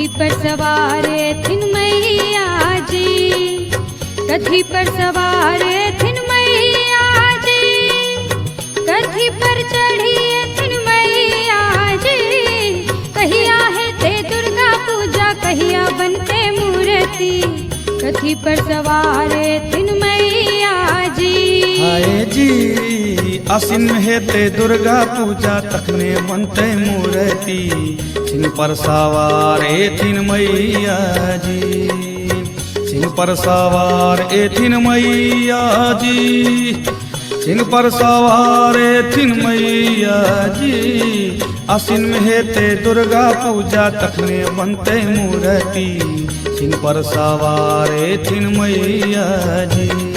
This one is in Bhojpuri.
कथी पर सवारे थिन मैया जी, कथी पर सवारे थिन मैया जी, कथी पर चढ़िए थिन मैया जी। कहिया है ते दुर्गा पूजा, कहिया बनते मूर्ति, कथी पर सवारे थिन मैया जी। हाय जी आसिन में हेते दुर्गा पूजा, तखने बनते मूर्ति, सिंह पर सवार एथिन मैया जी, सिंह पर सवार एथिन मैया जी, सिंह पर सवार एथिन मैया जी। आसिन में हेते दुर्गा पूजा, तखने बनते मूर्ति, सिंह पर सवार एथिन मैया जी।